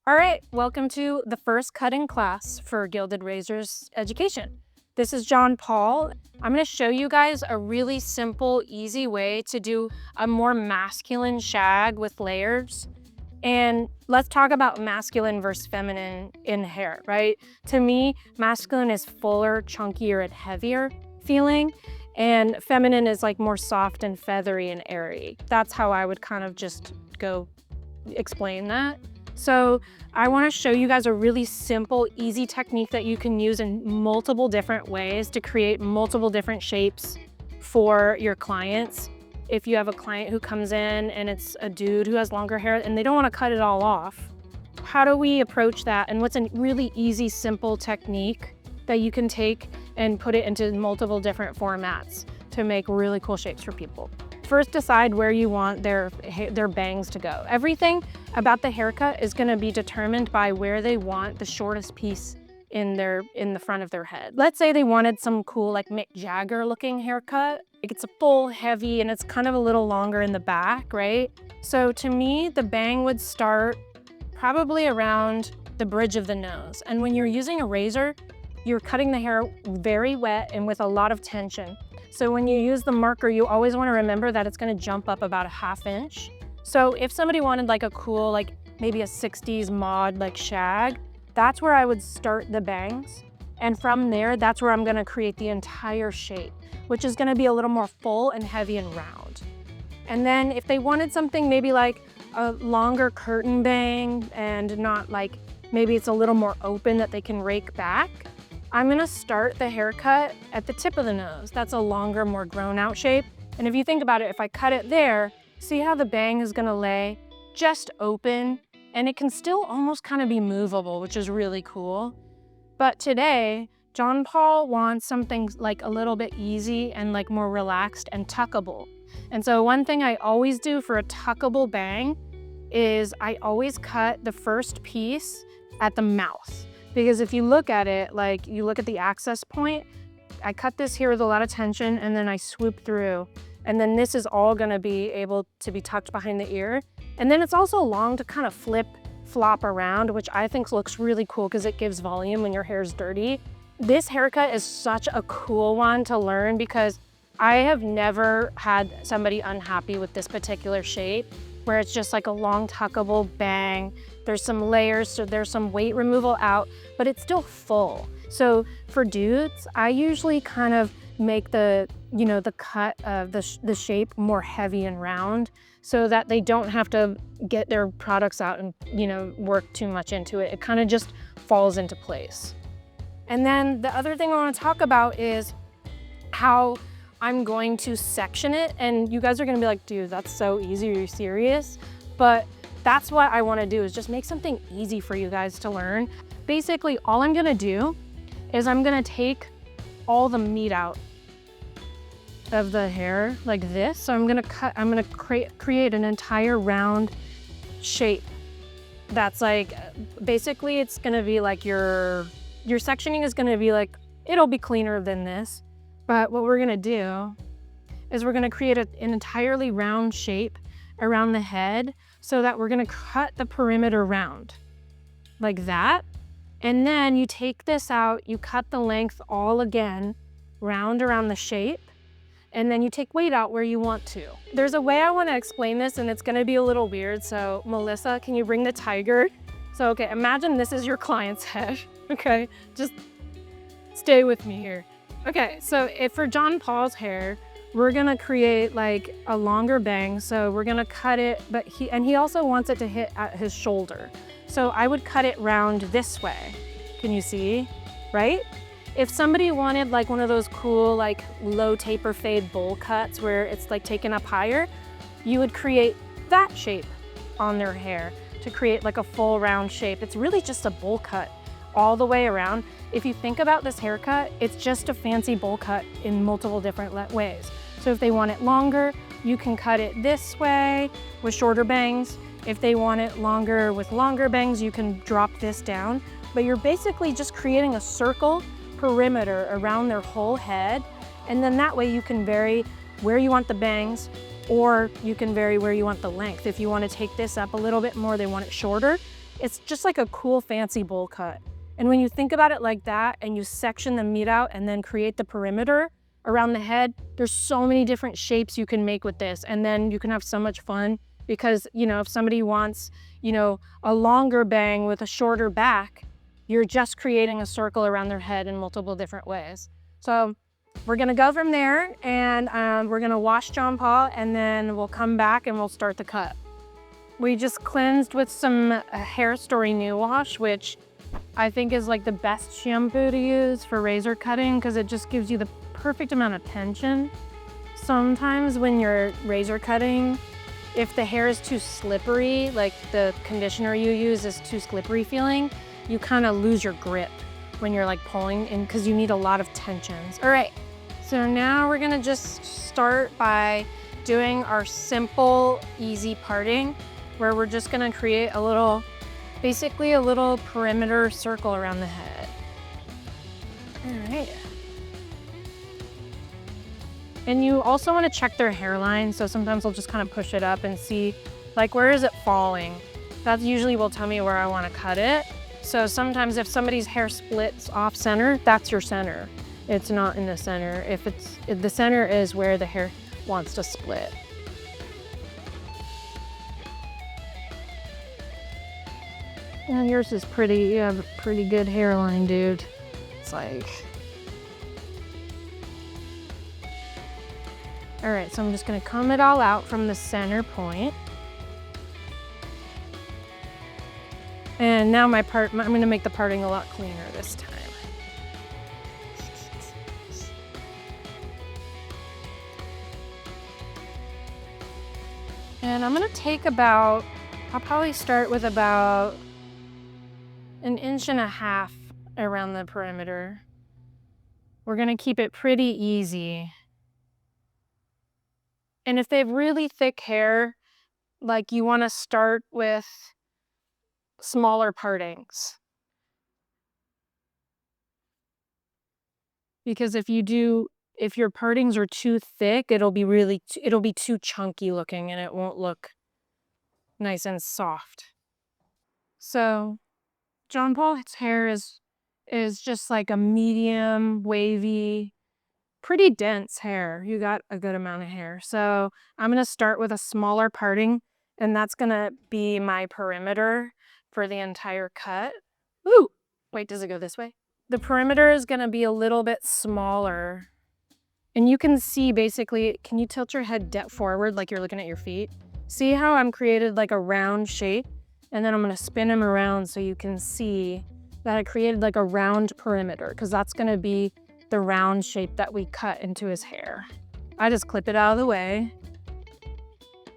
All right, welcome to the first cutting class for Gilded Razors Education. This is John Paul. I'm going to show you guys a really simple, easy way to do a more masculine shag with layers. And let's talk about masculine versus feminine in hair, right? To me, masculine is fuller, chunkier, and heavier feeling, and feminine is like more soft and feathery and airy. That's how I would kind of just go explain that. So I want to show you guys a really simple, easy technique that you can use in multiple different ways to create multiple different shapes for your clients. If you have a client who comes in and it's a dude who has longer hair and they don't want to cut it all off, how do we approach that? And what's a really easy, simple technique that you can take and put it into multiple different formats to make really cool shapes for people? First, decide where you want their bangs to go. Everything about the haircut is going to be determined by where they want the shortest piece in the front of their head. Let's say they wanted some cool like Mick Jagger looking haircut. It's a full, heavy, and it's kind of a little longer in the back, right? So to me, the bang would start probably around the bridge of the nose. And when you're using a razor, you're cutting the hair very wet and with a lot of tension. So when you use the marker, you always want to remember that it's going to jump up about a ½ inch. So if somebody wanted like a cool, like maybe a 60s mod like shag, that's where I would start the bangs. And from there, that's where I'm going to create the entire shape, which is going to be a little more full and heavy and round. And then if they wanted something maybe like a longer curtain bang and not like, maybe it's a little more open that they can rake back, I'm gonna start the haircut at the tip of the nose. That's a longer, more grown out shape. And if you think about it, if I cut it there, see how the bang is gonna lay just open, and it can still almost kind of be movable, which is really cool. But today, John Paul wants something like a little bit easy and like more relaxed and tuckable. And so one thing I always do for a tuckable bang is I always cut the first piece at the mouth. Because if you look at it, like you look at the access point, I cut this here with a lot of tension and then I swoop through. And then this is all gonna be able to be tucked behind the ear. And then it's also long to kind of flop around, which I think looks really cool because it gives volume when your hair's dirty. This haircut is such a cool one to learn because I have never had somebody unhappy with this particular shape, where it's just like a long tuckable bang. There's some layers, so there's some weight removal out, but it's still full. So for dudes, I usually kind of make the cut of the shape more heavy and round so that they don't have to get their products out and, work too much into it. It kind of just falls into place. And then the other thing I want to talk about is how I'm going to section it. And you guys are gonna be like, dude, that's so easy, are you serious? But that's what I wanna do, is just make something easy for you guys to learn. Basically, all I'm gonna do is I'm gonna take all the meat out of the hair like this. So I'm gonna create an entire round shape. That's like, basically it's gonna be like your sectioning is gonna be like, it'll be cleaner than this. But what we're gonna do is we're gonna create an entirely round shape around the head so that we're gonna cut the perimeter round like that. And then you take this out, you cut the length all again, round around the shape, and then you take weight out where you want to. There's a way I wanna explain this and it's gonna be a little weird. So Melissa, can you bring the tiger? So, okay, imagine this is your client's head, okay? Just stay with me here. Okay, so if for John Paul's hair, we're gonna create like a longer bang. So we're gonna cut it, but he also wants it to hit at his shoulder. So I would cut it round this way. Can you see, right? If somebody wanted like one of those cool like low taper fade bowl cuts where it's like taken up higher, you would create that shape on their hair to create like a full round shape. It's really just a bowl cut all the way around. If you think about this haircut, it's just a fancy bowl cut in multiple different ways. So if they want it longer, you can cut it this way with shorter bangs. If they want it longer with longer bangs, you can drop this down. But you're basically just creating a circle perimeter around their whole head. And then that way you can vary where you want the bangs, or you can vary where you want the length. If you want to take this up a little bit more, they want it shorter, It's just like a cool fancy bowl cut. And when you think about it like that and you section the meat out and then create the perimeter around the head, there's so many different shapes you can make with this. And then you can have so much fun because, you know, if somebody wants, you know, a longer bang with a shorter back, you're just creating a circle around their head in multiple different ways. So we're gonna go from there and we're gonna wash John Paul and then we'll come back and we'll start the cut. We just cleansed with some Hair Story New Wash, which I think is like the best shampoo to use for razor cutting because it just gives you the perfect amount of tension. Sometimes when you're razor cutting, if the hair is too slippery, like the conditioner you use is too slippery feeling, you kind of lose your grip when you're like pulling in because you need a lot of tensions. All right, so now we're gonna just start by doing our simple, easy parting where we're just gonna create a little, basically a little perimeter circle around the head. All right. And you also want to check their hairline. So sometimes I'll just kind of push it up and see like, where is it falling? That usually will tell me where I want to cut it. So sometimes if somebody's hair splits off center, that's your center. It's not in the center. If the center is where the hair wants to split. And yours is pretty, you have a pretty good hairline, dude. It's like, all right, so I'm just gonna comb it all out from the center point. And now I'm gonna make the parting a lot cleaner this time. And I'm gonna take about, I'll probably start with about 1.5 inches around the perimeter. We're gonna keep it pretty easy. And if they have really thick hair, like you wanna start with smaller partings. Because if your partings are too thick, it'll be too chunky looking and it won't look nice and soft. So John Paul's hair is just like a medium, wavy, pretty dense hair. You got a good amount of hair. So I'm gonna start with a smaller parting and that's gonna be my perimeter for the entire cut. Ooh, wait, does it go this way? The perimeter is gonna be a little bit smaller. And you can see basically, can you tilt your head forward like you're looking at your feet? See how I'm created like a round shape? And then I'm gonna spin him around so you can see that I created like a round perimeter because that's gonna be the round shape that we cut into his hair. I just clip it out of the way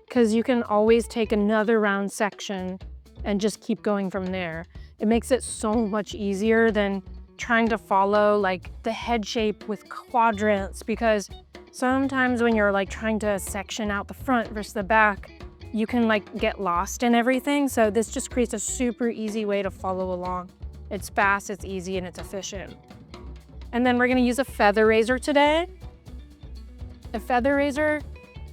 because you can always take another round section and just keep going from there. It makes it so much easier than trying to follow like the head shape with quadrants because sometimes when you're like trying to section out the front versus the back, you can like get lost in everything. So this just creates a super easy way to follow along. It's fast, it's easy, and it's efficient. And then we're gonna use a feather razor today. A feather razor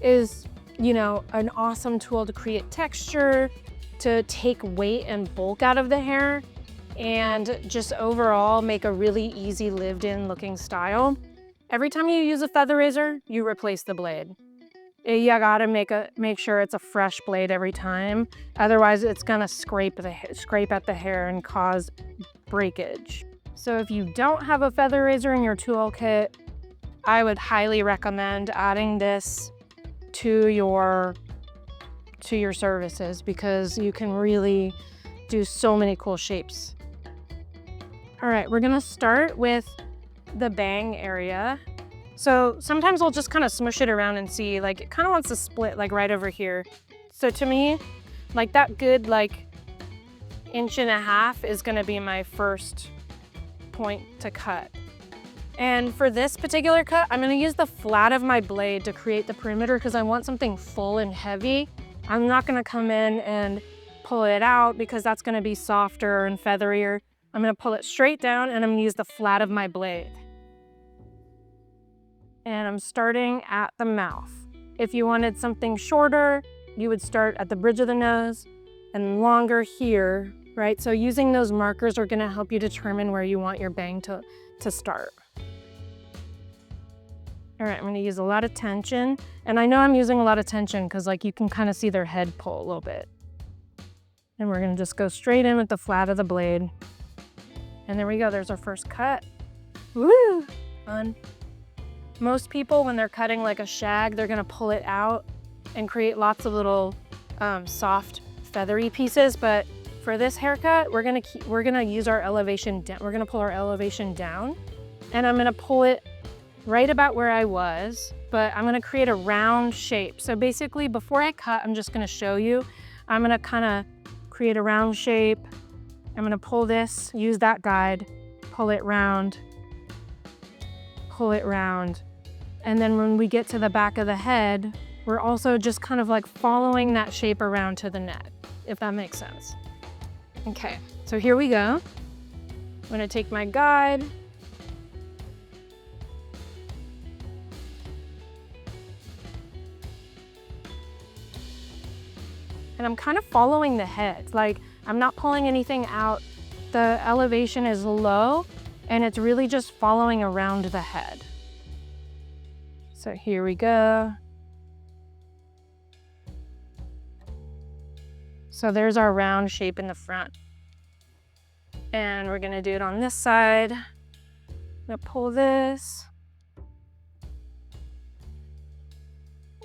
is, you know, an awesome tool to create texture, to take weight and bulk out of the hair, and just overall make a really easy lived-in looking style. Every time you use a feather razor, you replace the blade. You gotta make sure it's a fresh blade every time. Otherwise, it's gonna scrape at the hair and cause breakage. So if you don't have a feather razor in your toolkit, I would highly recommend adding this to your services because you can really do so many cool shapes. All right, we're gonna start with the bang area. So sometimes I'll just kind of smush it around and see, like it kind of wants to split like right over here. So to me, like that good like 1.5 inches is gonna be my first point to cut. And for this particular cut, I'm gonna use the flat of my blade to create the perimeter because I want something full and heavy. I'm not gonna come in and pull it out because that's gonna be softer and featherier. I'm gonna pull it straight down and I'm gonna use the flat of my blade. And I'm starting at the mouth. If you wanted something shorter, you would start at the bridge of the nose and longer here right? So using those markers are gonna help you determine where you want your bang to start. All right, I'm gonna use a lot of tension. And I know I'm using a lot of tension because like you can kind of see their head pull a little bit. And we're gonna just go straight in with the flat of the blade. And there we go, there's our first cut. Woo, fun. Most people, when they're cutting like a shag, they're gonna pull it out and create lots of little soft, feathery pieces. But for this haircut, we're gonna use our elevation down. We're gonna pull our elevation down, and I'm gonna pull it right about where I was, but I'm gonna create a round shape. So basically, before I cut, I'm just gonna show you. I'm gonna kind of create a round shape. I'm gonna pull this, use that guide, pull it round, and then when we get to the back of the head, we're also just kind of like following that shape around to the neck, if that makes sense. Okay, so here we go. I'm gonna take my guide. And I'm kind of following the head. Like, I'm not pulling anything out. The elevation is low, and it's really just following around the head. So here we go. So there's our round shape in the front. And we're gonna do it on this side. I'm gonna pull this.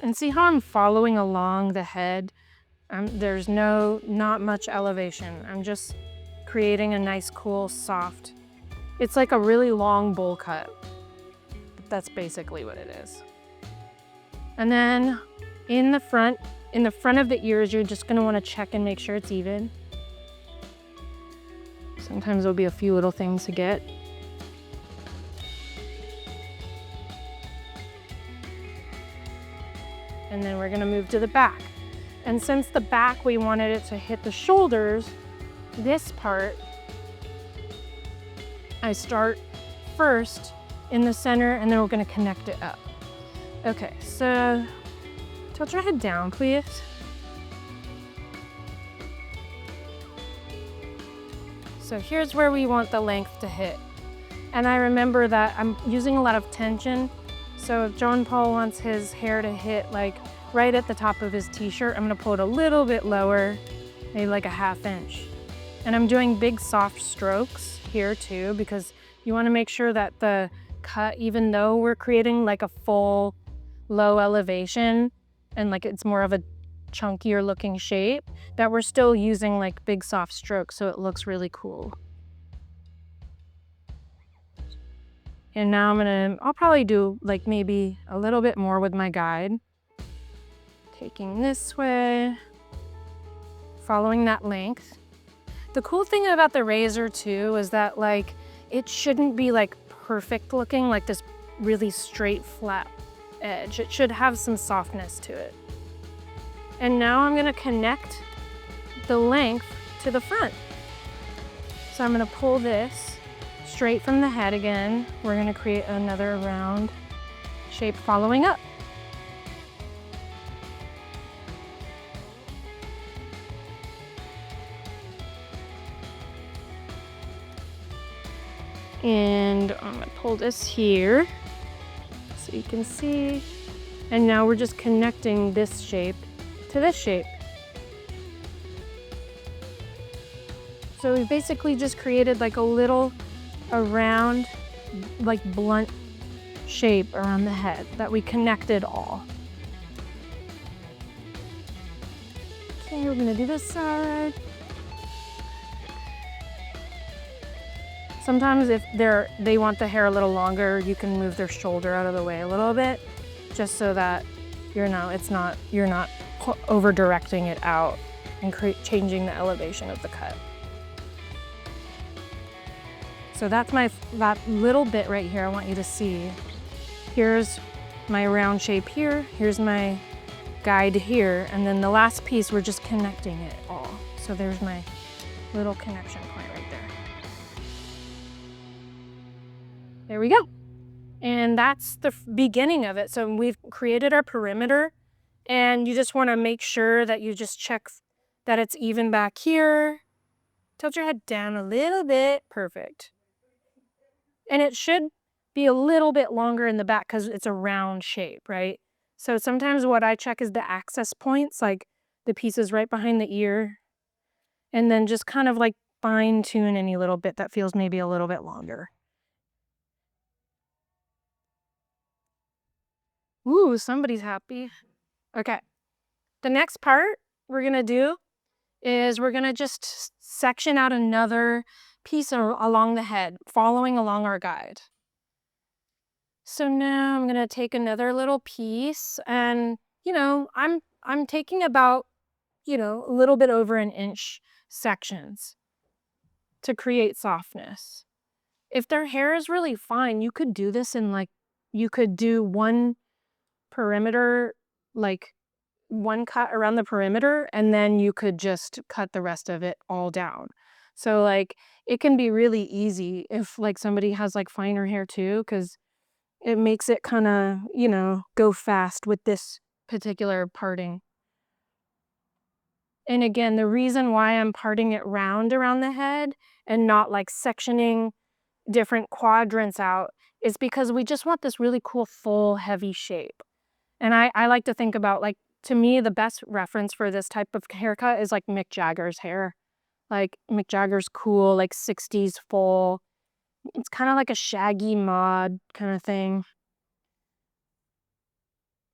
And see how I'm following along the head? There's not much elevation. I'm just creating a nice, cool, soft. It's like a really long bowl cut. But that's basically what it is. And then in the front of the ears, you're just gonna wanna check and make sure it's even. Sometimes there'll be a few little things to get. And then we're gonna move to the back. And since the back, we wanted it to hit the shoulders, this part, I start first in the center and then we're gonna connect it up. Okay, so tilt your head down, please. So here's where we want the length to hit. And I remember that I'm using a lot of tension. So if John Paul wants his hair to hit like right at the top of his t-shirt, I'm gonna pull it a little bit lower, maybe like a 1/2 inch. And I'm doing big soft strokes here too, because you wanna make sure that the cut, even though we're creating like a full low elevation and like it's more of a chunkier looking shape, that we're still using like big soft strokes so it looks really cool. And now I'll probably do like maybe a little bit more with my guide. Taking this way, following that length. The cool thing about the razor too is that like, it shouldn't be like perfect looking, like this really straight flat edge. It should have some softness to it. And now I'm gonna connect the length to the front. So I'm gonna pull this straight from the head again. We're gonna create another round shape following up. And I'm gonna pull this here so you can see. And now we're just connecting this shape to this shape. So we basically just created like a round, like blunt shape around the head that we connected all. Okay, we're gonna do this side. Sometimes if they want the hair a little longer, you can move their shoulder out of the way a little bit, just so that you're not over directing it out and changing the elevation of the cut. So that's that little bit right here I want you to see. Here's my round shape here, here's my guide here, and then the last piece, we're just connecting it all. So there's my little connection point right there. There we go. And that's the beginning of it. So we've created our perimeter, and you just want to make sure that you just check that it's even back here. Tilt your head down a little bit. Perfect. And it should be a little bit longer in the back because it's a round shape, right? So sometimes what I check is the access points, like the pieces right behind the ear, and then just kind of like fine tune any little bit that feels maybe a little bit longer. Ooh, somebody's happy. Okay. The next part we're gonna do is we're gonna just section out another piece along the head, following along our guide. So now I'm gonna take another little piece and, I'm taking about, a little bit over an inch sections to create softness. If their hair is really fine, you could do this in you could do one perimeter, like one cut around the perimeter, and then you could just cut the rest of it all down. So it can be really easy if somebody has finer hair too, because it makes it kind of, go fast with this particular parting. And again, the reason why I'm parting it round around the head and not sectioning different quadrants out is because we just want this really cool, full, heavy shape. And I like to think about, to me, the best reference for this type of haircut is Mick Jagger's hair. Mick Jagger's cool, 60s full. It's kind of like a shaggy mod kind of thing.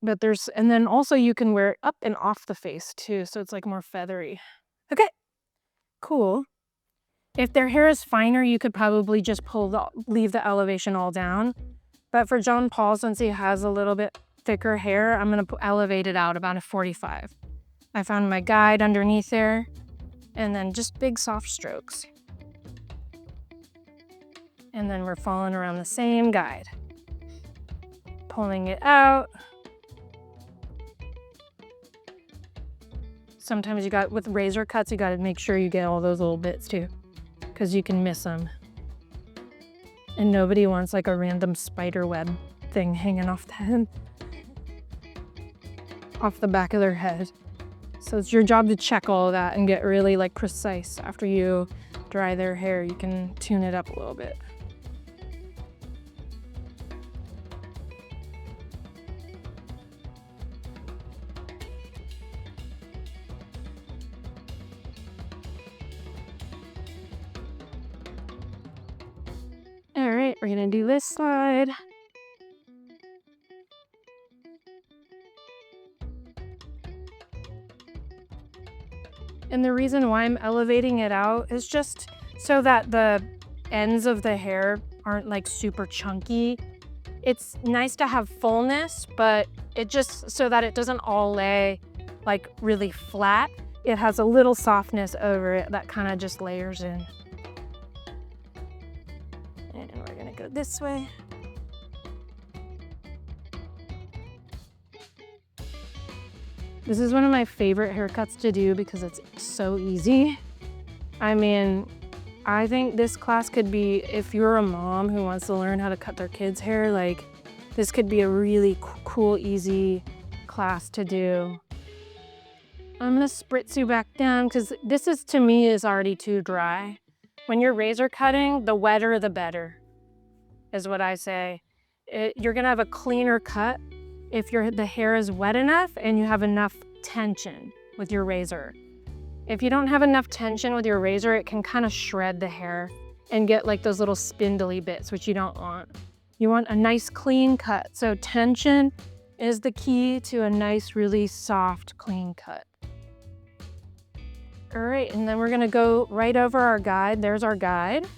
But and then also you can wear it up and off the face too, so it's more feathery. Okay, cool. If their hair is finer, you could probably just leave the elevation all down. But for John Paul, since he has a little bit thicker hair, I'm gonna elevate it out about a 45. I found my guide underneath there, and then just big soft strokes. And then we're following around the same guide. Pulling it out. Sometimes with razor cuts, you gotta make sure you get all those little bits too, because you can miss them. And nobody wants a random spider web thing hanging off off the back of their head. So it's your job to check all of that and get really precise. After you dry their hair, you can tune it up a little bit. All right, we're gonna do this side. And the reason why I'm elevating it out is just so that the ends of the hair aren't super chunky. It's nice to have fullness, but it just so that it doesn't all lay really flat. It has a little softness over it that kind of just layers in. And we're gonna go this way. This is one of my favorite haircuts to do because it's so easy. I mean, I think this class could be, if you're a mom who wants to learn how to cut their kids' hair, this could be a really cool, easy class to do. I'm gonna spritz you back down because this to me is already too dry. When you're razor cutting, the wetter the better, is what I say. You're gonna have a cleaner cut if the hair is wet enough and you have enough tension with your razor. If you don't have enough tension with your razor, it can kind of shred the hair and get those little spindly bits, which you don't want. You want a nice clean cut. So tension is the key to a nice, really soft, clean cut. All right, and then we're gonna go right over our guide. There's our guide.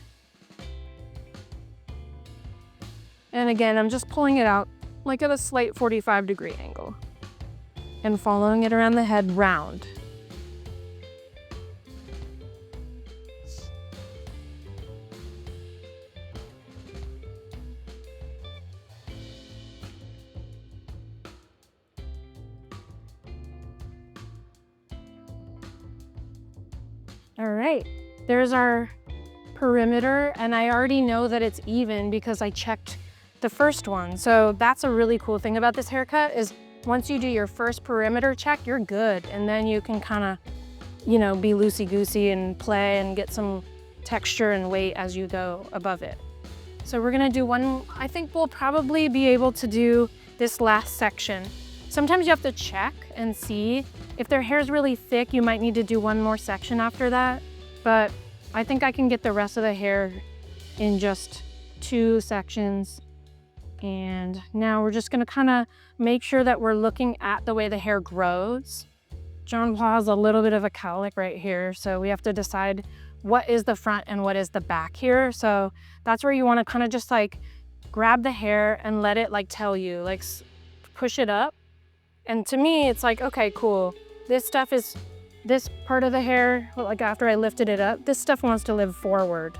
And again, I'm just pulling it out at a slight 45-degree angle and following it around the head round. All right, there's our perimeter, and I already know that it's even because I checked the first one. So that's a really cool thing about this haircut is once you do your first perimeter check, you're good. And then you can kind of you know, be loosey-goosey and play and get some texture and weight as you go above it. So we're gonna do one, I think we'll probably be able to do this last section. Sometimes you have to check and see. If their hair is really thick, you might need to do one more section after that. But I think I can get the rest of the hair in just 2 sections. And now we're just gonna kind of make sure that we're looking at the way the hair grows. John Paul has a little bit of a cowlick right here, so we have to decide what is the front and what is the back here. So that's where you want to kind of just like grab the hair and let it like tell you, like push it up. And to me, it's like, okay, cool. This part of the hair, like after I lifted it up, this stuff wants to live forward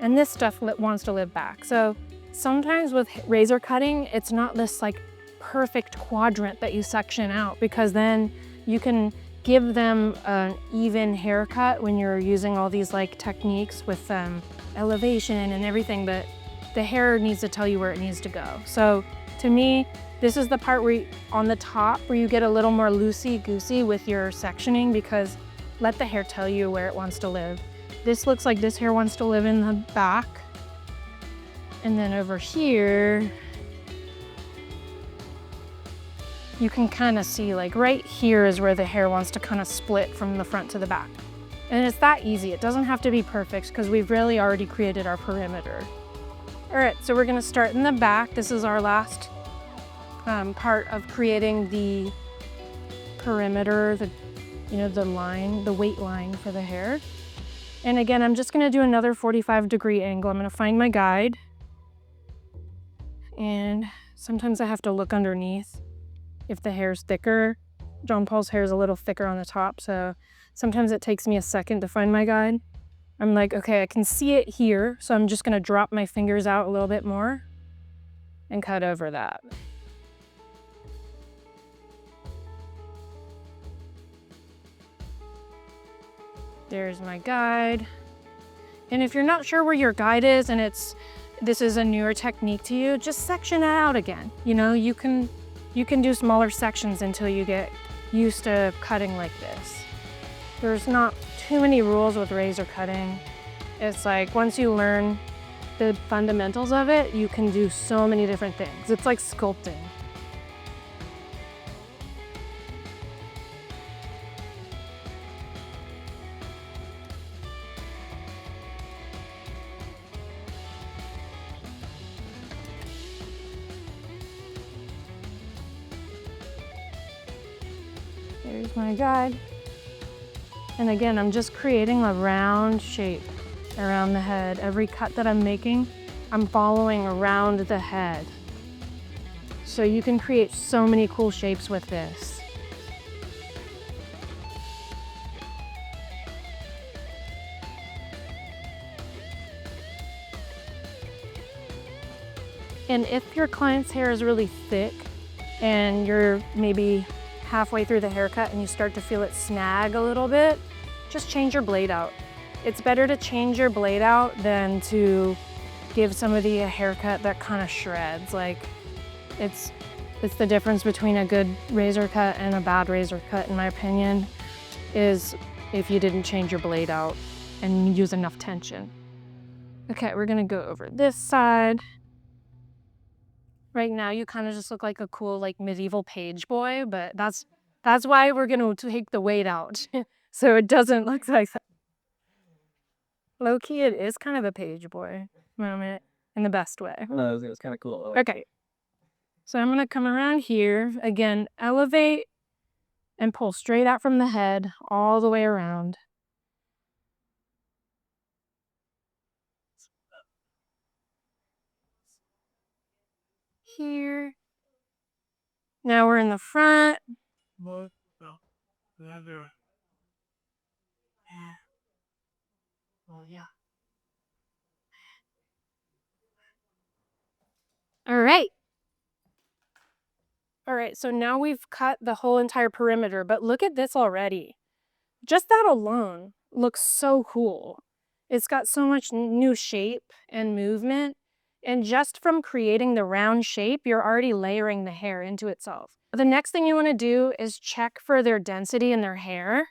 and this stuff wants to live back. So sometimes with razor cutting, it's not this like perfect quadrant that you section out, because then you can give them an even haircut when you're using all these like techniques with elevation and everything, but the hair needs to tell you where it needs to go. So to me, this is the part where on the top where you get a little more loosey-goosey with your sectioning, because let the hair tell you where it wants to live. This looks like this hair wants to live in the back. And then over here, you can kind of see like right here is where the hair wants to kind of split from the front to the back. And it's that easy. It doesn't have to be perfect because we've really already created our perimeter. All right, so we're gonna start in the back. This is our last part of creating the perimeter, the line, the weight line for the hair. And again, I'm just gonna do another 45-degree angle. I'm gonna find my guide. And sometimes I have to look underneath if the hair's thicker. John Paul's hair is a little thicker on the top, so sometimes it takes me a second to find my guide. I'm like, okay, I can see it here, so I'm just gonna drop my fingers out a little bit more and cut over that. There's my guide. And if you're not sure where your guide is and this is a newer technique to you, just section it out again. You know, you can do smaller sections until you get used to cutting like this. There's not too many rules with razor cutting. It's like once you learn the fundamentals of it, you can do so many different things. It's like sculpting. There's my guide. And again, I'm just creating a round shape around the head. Every cut that I'm making, I'm following around the head. So you can create so many cool shapes with this. And if your client's hair is really thick and you're maybe halfway through the haircut and you start to feel it snag a little bit, just change your blade out. It's better to change your blade out than to give somebody a haircut that kind of shreds. Like it's the difference between a good razor cut and a bad razor cut, in my opinion, is if you didn't change your blade out and use enough tension. Okay, we're gonna go over this side. Right now, you kind of just look like a cool, like medieval page boy, but that's why we're gonna take the weight out, so it doesn't look like that. Low key, it is kind of a page boy moment in the best way. No, it was kind of cool. Okay, so I'm gonna come around here again, elevate and pull straight out from the head all the way around. Here. Now we're in the front. Oh, yeah. All right. All right, so now we've cut the whole entire perimeter, but look at this already. Just that alone looks so cool. It's got so much new shape and movement. And just from creating the round shape, you're already layering the hair into itself. The next thing you want to do is check for their density in their hair.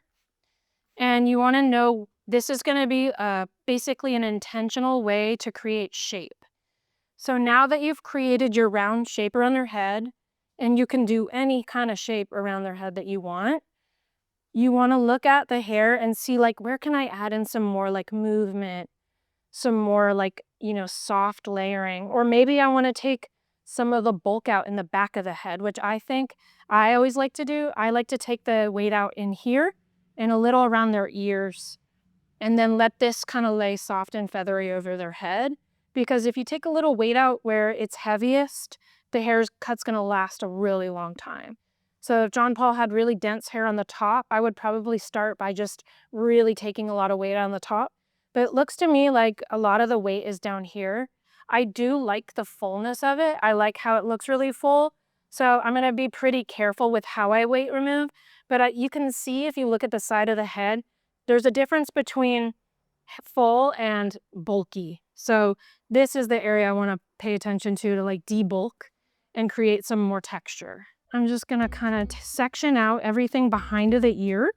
And you want to know this is going to be basically an intentional way to create shape. So now that you've created your round shape around their head, and you can do any kind of shape around their head that you want to look at the hair and see, like, where can I add in some more like movement, some more like, soft layering, or maybe I want to take some of the bulk out in the back of the head, which I think I always like to do. I like to take the weight out in here and a little around their ears, and then let this kind of lay soft and feathery over their head. Because if you take a little weight out where it's heaviest, the cut's gonna last a really long time. So if John Paul had really dense hair on the top, I would probably start by just really taking a lot of weight on the top. But it looks to me like a lot of the weight is down here. I do like the fullness of it. I like how it looks really full. So I'm gonna be pretty careful with how I weight remove. But you can see if you look at the side of the head, there's a difference between full and bulky. So this is the area I want to pay attention to like debulk and create some more texture. I'm just gonna kind of section out everything behind the ear.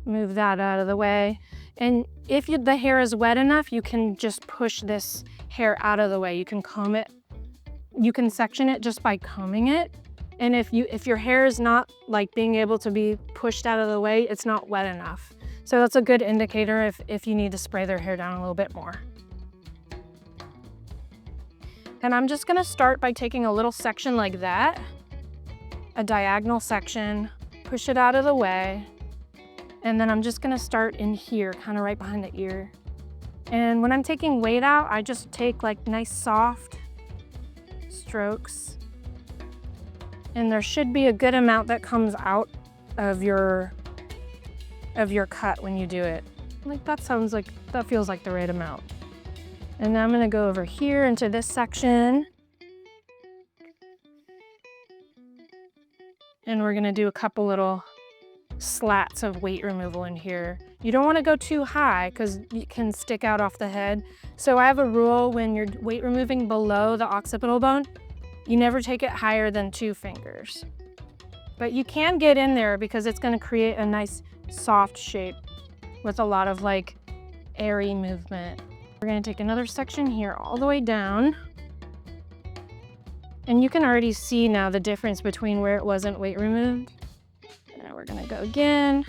Move that out of the way. And if the hair is wet enough, you can just push this hair out of the way. You can comb it. You can section it just by combing it. And if your hair is not like being able to be pushed out of the way, it's not wet enough. So that's a good indicator if you need to spray their hair down a little bit more. And I'm just gonna start by taking a little section like that, a diagonal section, push it out of the way. And then I'm just gonna start in here, kind of right behind the ear. And when I'm taking weight out, I just take like nice soft strokes. And there should be a good amount that comes out of your cut when you do it. Like that feels like the right amount. And then I'm gonna go over here into this section. And we're gonna do a couple little slats of weight removal in here. You don't wanna go too high because it can stick out off the head. So I have a rule when you're weight removing below the occipital bone, you never take it higher than 2 fingers. But you can get in there because it's gonna create a nice soft shape with a lot of like airy movement. We're gonna take another section here all the way down. And you can already see now the difference between where it wasn't weight removed. And we're gonna go again.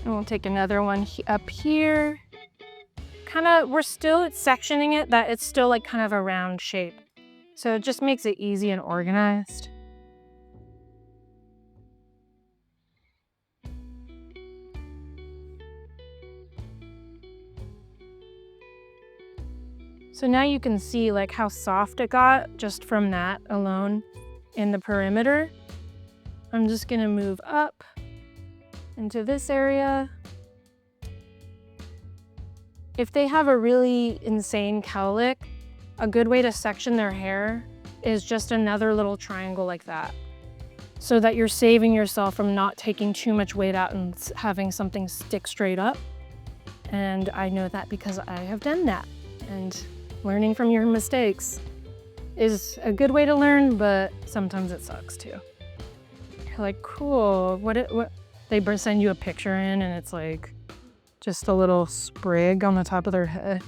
And we'll take another one up here. We're still sectioning it, that it's still like kind of a round shape. So it just makes it easy and organized. So now you can see like how soft it got just from that alone in the perimeter. I'm just gonna move up into this area. If they have a really insane cowlick, a good way to section their hair is just another little triangle like that, so that you're saving yourself from not taking too much weight out and having something stick straight up. And I know that because I have done that. And learning from your mistakes is a good way to learn, but sometimes it sucks too. You're like, cool, what? They send you a picture in and it's like just a little sprig on the top of their head.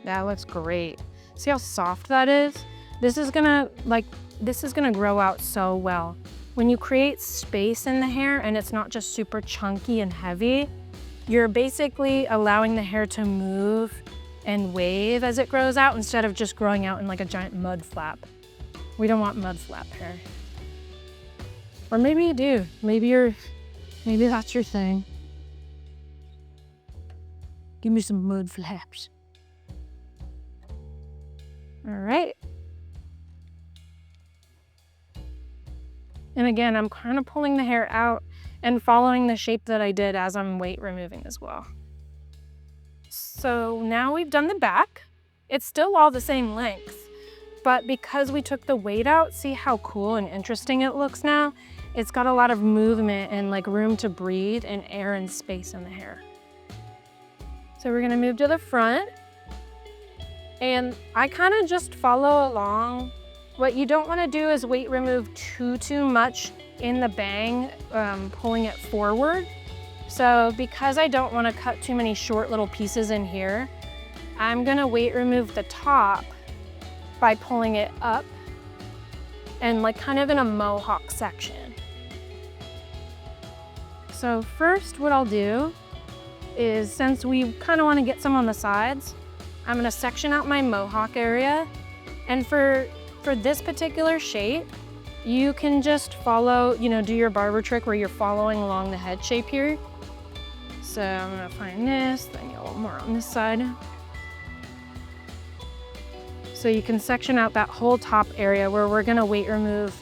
That looks great. See how soft that is? This is gonna grow out so well. When you create space in the hair and it's not just super chunky and heavy, you're basically allowing the hair to move and wave as it grows out instead of just growing out in like a giant mud flap. We don't want mud flap hair. Or maybe you do. Maybe that's your thing. Give me some mud flaps. All right. And again, I'm kind of pulling the hair out and following the shape that I did as I'm weight removing as well. So now we've done the back. It's still all the same length, but because we took the weight out, see how cool and interesting it looks now? It's got a lot of movement and like room to breathe and air and space in the hair. So we're gonna move to the front, and I kind of just follow along. What you don't want to do is weight remove too much in the bang, pulling it forward. So because I don't want to cut too many short little pieces in here, I'm gonna weight remove the top by pulling it up and like kind of in a mohawk section. So first what I'll do is, since we kind of want to get some on the sides, I'm gonna section out my mohawk area. And for this particular shape, you can just follow, do your barber trick where you're following along the head shape here. So I'm gonna find this, then get a little more on this side. So you can section out that whole top area where we're gonna weight remove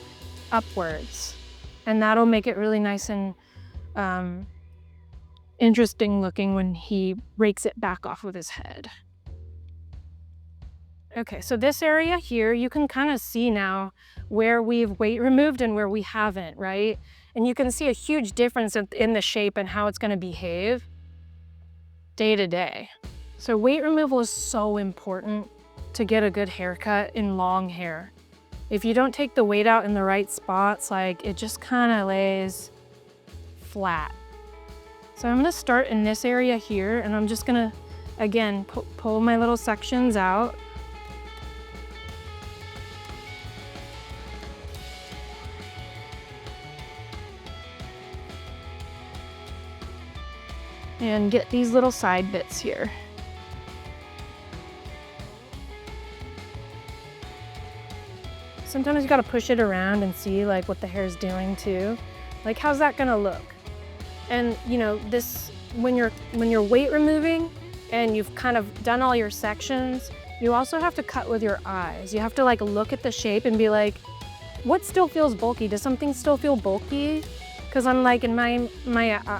upwards. And that'll make it really nice and interesting looking when he rakes it back off with his head. Okay, so this area here, you can kind of see now where we've weight removed and where we haven't, right? And you can see a huge difference in the shape and how it's gonna behave day to day. So weight removal is so important to get a good haircut in long hair. If you don't take the weight out in the right spots, like it just kind of lays flat. So I'm gonna start in this area here, and I'm just gonna, again, pull my little sections out. And get these little side bits here. Sometimes you gotta push it around and see like what the hair's doing too. Like, how's that gonna look? And this, when you're weight removing and you've kind of done all your sections, you also have to cut with your eyes. You have to like look at the shape and be like, what still feels bulky? Does something still feel bulky? Because I'm like, in my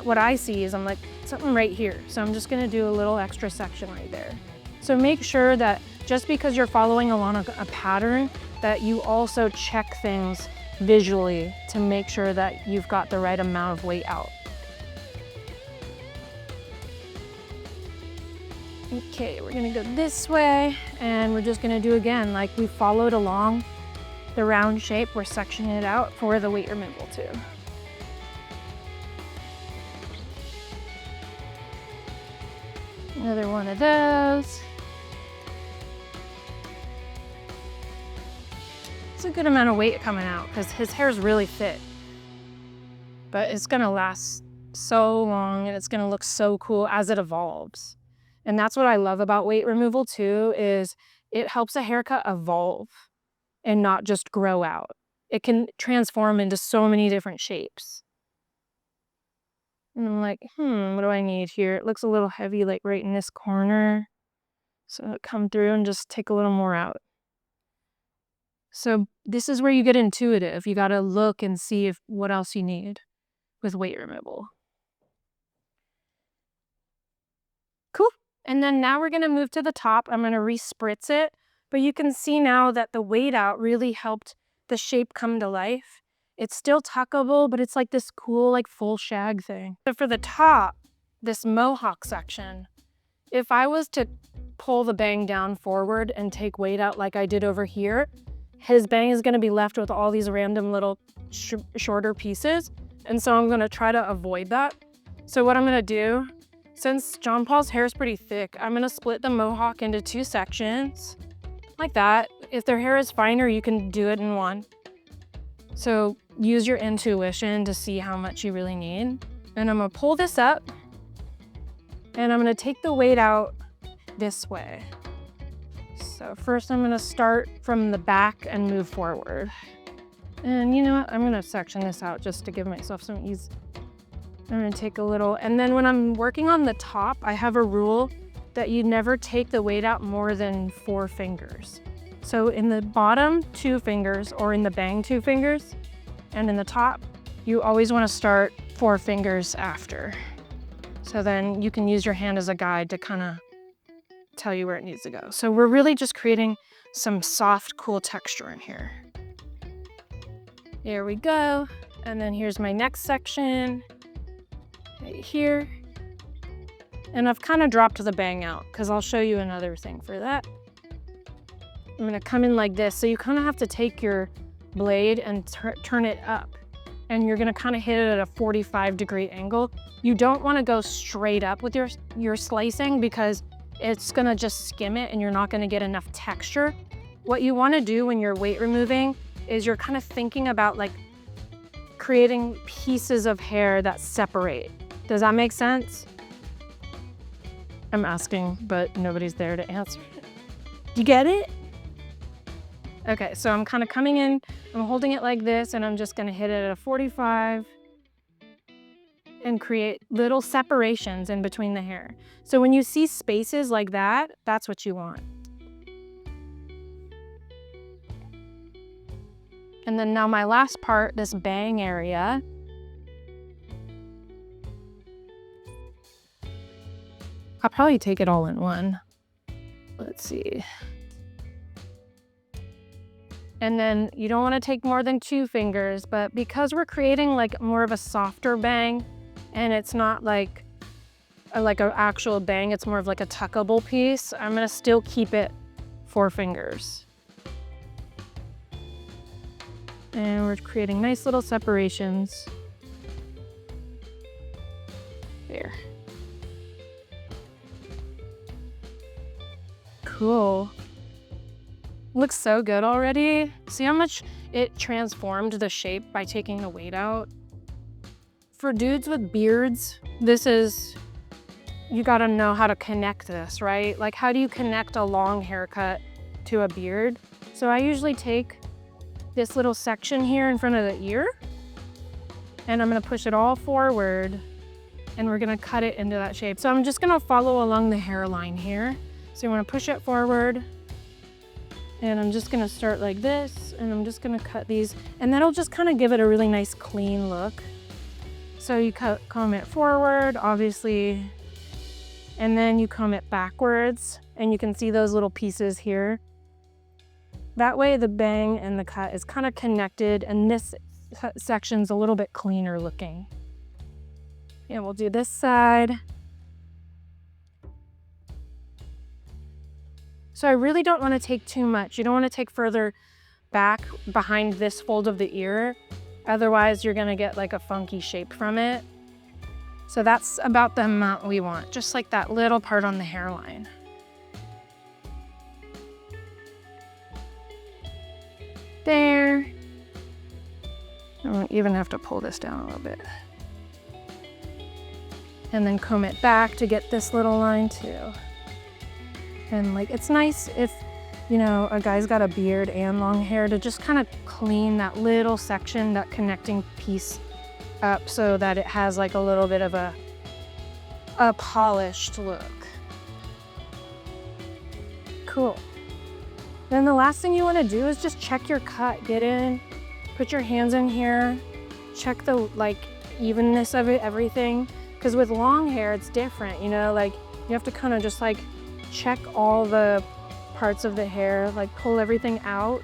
what I see is I'm like, something right here. So I'm just gonna do a little extra section right there. So make sure that just because you're following along a pattern, that you also check things visually to make sure that you've got the right amount of weight out. Okay, we're gonna go this way, and we're just gonna do again, like we followed along the round shape, we're sectioning it out for the weight removal too. Another one of those. It's a good amount of weight coming out because his hair's really thick, but it's gonna last so long and it's gonna look so cool as it evolves. And that's what I love about weight removal too, is it helps a haircut evolve and not just grow out. It can transform into so many different shapes. And I'm like, what do I need here? It looks a little heavy, like right in this corner. So come through and just take a little more out. So this is where you get intuitive. You gotta look and see what else you need with weight removal. Cool. And then now we're gonna move to the top. I'm gonna re-spritz it, but you can see now that the weight out really helped the shape come to life. It's still tuckable, but it's like this cool, like full shag thing. So for the top, this mohawk section, if I was to pull the bang down forward and take weight out like I did over here, his bang is gonna be left with all these random little shorter pieces. And so I'm gonna try to avoid that. So what I'm gonna do, since John Paul's hair is pretty thick, I'm gonna split the mohawk into 2 sections, like that. If their hair is finer, you can do it in one. So use your intuition to see how much you really need. And I'm gonna pull this up, and I'm gonna take the weight out this way. So first I'm gonna start from the back and move forward. And you know what, I'm gonna section this out just to give myself some ease. I'm gonna take a little, and then when I'm working on the top, I have a rule that you never take the weight out more than 4 fingers. So in the bottom, 2 fingers, or in the bang, 2 fingers, and in the top, you always wanna start 4 fingers after. So then you can use your hand as a guide to kinda tell you where it needs to go. So we're really just creating some soft, cool texture in here. There we go. And then here's my next section right here. And I've kind of dropped the bang out because I'll show you another thing for that. I'm gonna come in like this. So you kind of have to take your blade and turn it up. And you're gonna kind of hit it at a 45-degree angle. You don't wanna go straight up with your slicing because it's gonna just skim it and you're not gonna get enough texture. What you wanna do when you're weight removing is you're kind of thinking about like creating pieces of hair that separate. Does that make sense? I'm asking, but nobody's there to answer. You get it? Okay, so I'm kind of coming in, I'm holding it like this, and I'm just gonna hit it at a 45 and create little separations in between the hair. So when you see spaces like that, that's what you want. And then now my last part, this bang area, I'll probably take it all in one. Let's see. And then you don't want to take more than 2 fingers, but because we're creating like more of a softer bang and it's not like an actual bang, it's more of like a tuckable piece, I'm gonna still keep it 4 fingers. And we're creating nice little separations. There. Cool. Looks so good already. See how much it transformed the shape by taking the weight out? For dudes with beards, you gotta know how to connect this, right? Like, how do you connect a long haircut to a beard? So I usually take this little section here in front of the ear, and I'm gonna push it all forward, and we're gonna cut it into that shape. So I'm just gonna follow along the hairline here. So you wanna push it forward, and I'm just gonna start like this, and I'm just gonna cut these, and that'll just kind of give it a really nice clean look. So you comb it forward, obviously, and then you comb it backwards, and you can see those little pieces here. That way the bang and the cut is kind of connected, and this section's a little bit cleaner looking. And we'll do this side. So I really don't want to take too much. You don't want to take further back behind this fold of the ear. Otherwise, you're going to get like a funky shape from it. So that's about the amount we want, just like that little part on the hairline. There. I don't even have to pull this down a little bit. And then comb it back to get this little line too. And like, it's nice if, you know, a guy's got a beard and long hair to just kind of clean that little section, that connecting piece up so that it has like a little bit of a polished look. Cool. Then the last thing you want to do is just check your cut. Get in, put your hands in here, check the like evenness of it, everything. Because with long hair, it's different, you know, like you have to kind of just like check all the parts of the hair, like pull everything out.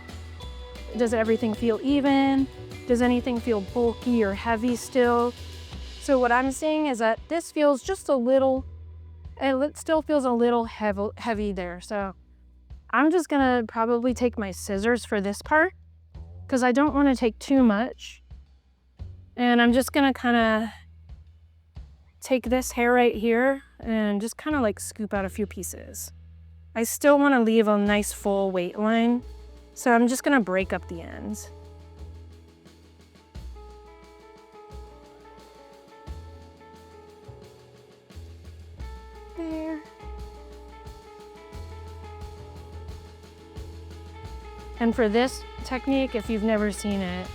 Does everything feel even? Does anything feel bulky or heavy still? So what I'm seeing is that this feels just a little, it still feels a little heavy there. So I'm just gonna probably take my scissors for this part because I don't want to take too much. And I'm just gonna kind of take this hair right here and just kind of like scoop out a few pieces. I still want to leave a nice full weight line, so I'm just gonna break up the ends. There. And for this technique, if you've never seen it,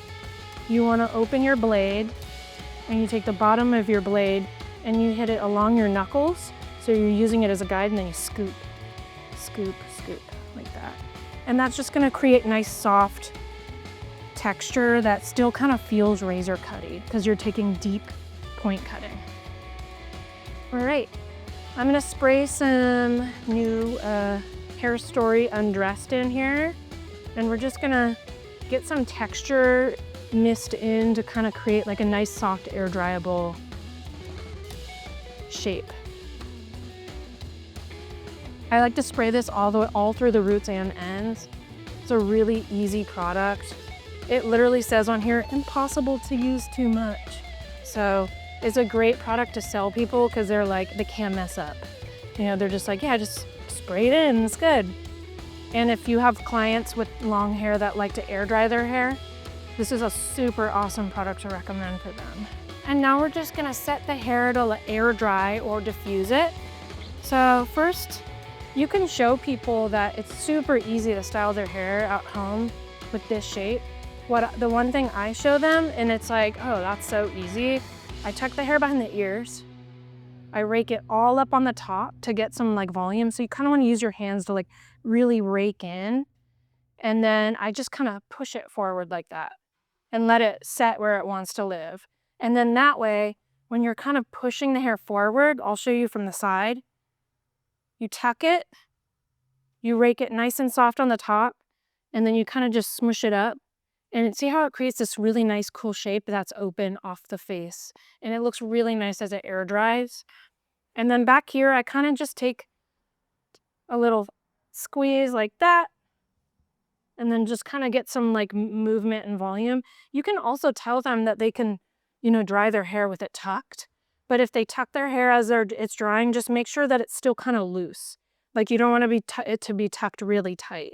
you want to open your blade and you take the bottom of your blade and you hit it along your knuckles. So you're using it as a guide, and then you scoop, scoop, scoop, like that. And that's just gonna create nice soft texture that still kind of feels razor cutty because you're taking deep point cutting. All right, I'm gonna spray some new Hair Story Undressed in here, and we're just gonna get some texture mist in to kind of create like a nice soft air dryable shape. I like to spray this all through the roots and ends. It's a really easy product. It literally says on here, impossible to use too much. So it's a great product to sell people because they're like, they can't mess up. You know, they're just like, yeah, just spray it in, it's good. And if you have clients with long hair that like to air dry their hair, this is a super awesome product to recommend for them. And now we're just gonna set the hair to air dry or diffuse it. So first, you can show people that it's super easy to style their hair at home with this shape. The one thing I show them, and it's like, oh, that's so easy. I tuck the hair behind the ears. I rake it all up on the top to get some like volume. So you kind of want to use your hands to like really rake in. And then I just kind of push it forward like that and let it set where it wants to live. And then that way, when you're kind of pushing the hair forward, I'll show you from the side. You tuck it, you rake it nice and soft on the top, and then you kind of just smush it up. And see how it creates this really nice, cool shape that's open off the face. And it looks really nice as it air dries. And then back here, I kind of just take a little squeeze like that, and then just kind of get some like movement and volume. You can also tell them that they can, you know, dry their hair with it tucked. But if they tuck their hair as it's drying, just make sure that it's still kind of loose. Like you don't want it to be tucked really tight,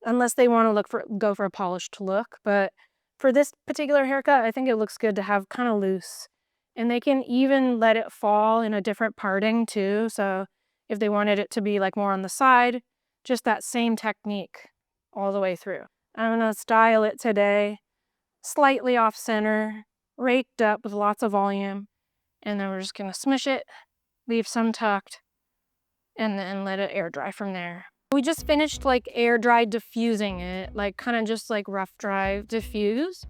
unless they want to go for a polished look. But for this particular haircut, I think it looks good to have kind of loose. And they can even let it fall in a different parting too. So if they wanted it to be like more on the side, just that same technique all the way through. I'm gonna style it today, slightly off center, raked up with lots of volume. And then we're just gonna smush it, leave some tucked, and then let it air dry from there. We just finished like air dry diffusing it, like kind of just like rough dry diffuse.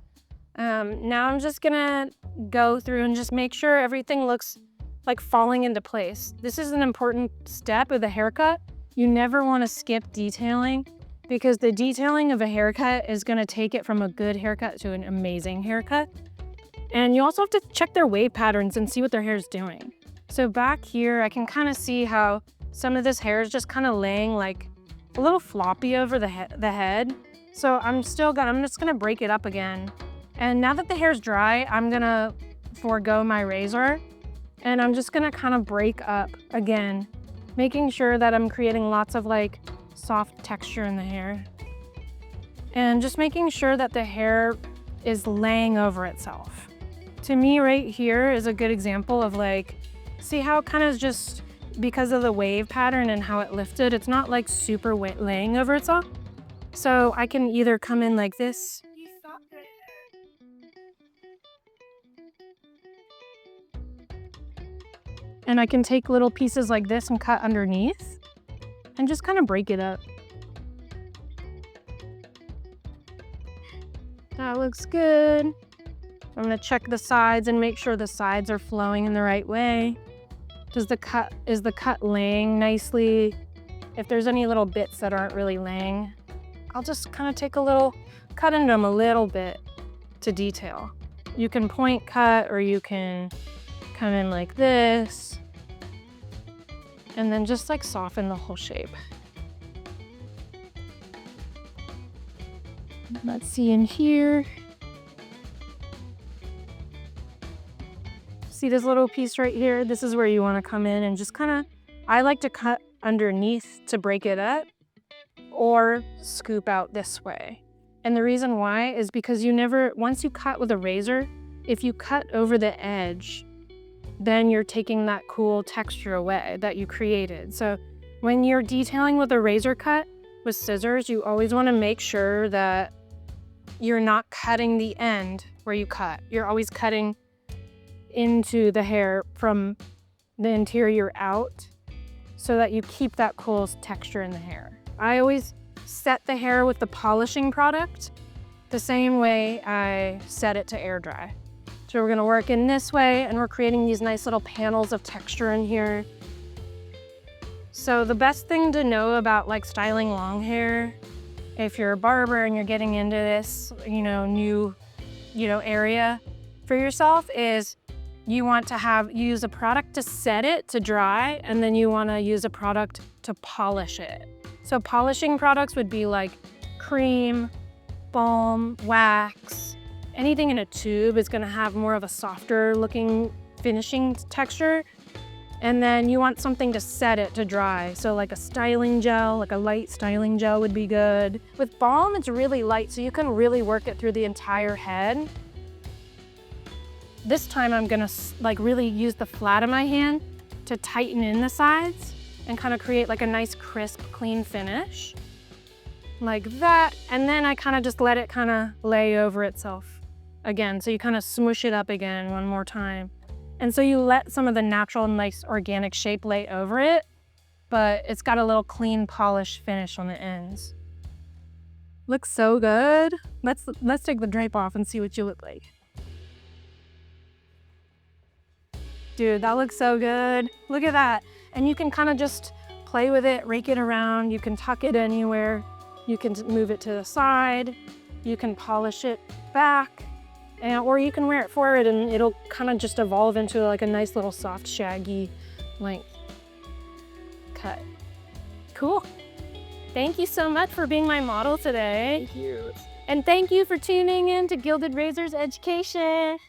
Now I'm just gonna go through and just make sure everything looks like falling into place. This is an important step of the haircut. You never want to skip detailing, because the detailing of a haircut is gonna take it from a good haircut to an amazing haircut. And you also have to check their wave patterns and see what their hair is doing. So back here, I can kind of see how some of this hair is just kind of laying like a little floppy over the head. So I'm just gonna break it up again. And now that the hair's dry, I'm gonna forego my razor, and I'm just gonna kind of break up again, making sure that I'm creating lots of like soft texture in the hair. And just making sure that the hair is laying over itself. To me, right here is a good example of like, see how it kind of just, because of the wave pattern and how it lifted, it's not like super laying over itself. So I can either come in like this, and I can take little pieces like this and cut underneath and just kind of break it up. That looks good. I'm gonna check the sides and make sure the sides are flowing in the right way. Is the cut laying nicely? If there's any little bits that aren't really laying, I'll just kind of take a little, cut into them a little bit to detail. You can point cut, or you can come in like this, and then just like soften the whole shape. Let's see in here. See this little piece right here? This is where you want to come in and just kind of, I like to cut underneath to break it up, or scoop out this way. And the reason why is because once you cut with a razor, if you cut over the edge, then you're taking that cool texture away that you created. So when you're detailing with a razor cut with scissors, you always want to make sure that you're not cutting the end where you cut. You're always cutting into the hair from the interior out, so that you keep that cool texture in the hair. I always set the hair with the polishing product the same way I set it to air dry. So we're gonna work in this way, and we're creating these nice little panels of texture in here. So the best thing to know about like styling long hair, if you're a barber and you're getting into this, new, area for yourself, is you want to use a product to set it to dry, and then you want to use a product to polish it. So polishing products would be like cream, balm, wax. Anything in a tube is going to have more of a softer looking finishing texture. And then you want something to set it to dry. So like a styling gel, like a light styling gel would be good. With balm, it's really light, so you can really work it through the entire head. This time I'm gonna like really use the flat of my hand to tighten in the sides and kind of create like a nice crisp, clean finish. Like that. And then I kind of just let it kind of lay over itself again. So you kind of smoosh it up again one more time. And so you let some of the natural, nice, organic shape lay over it, but it's got a little clean, polished finish on the ends. Looks so good. Let's take the drape off and see what you look like. Dude, that looks so good. Look at that. And you can kind of just play with it, rake it around. You can tuck it anywhere. You can move it to the side. You can polish it back. Or you can wear it forward and it'll kind of just evolve into like a nice little soft, shaggy length cut. Cool. Thank you so much for being my model today. Thank you. And thank you for tuning in to Gilded Razors Education.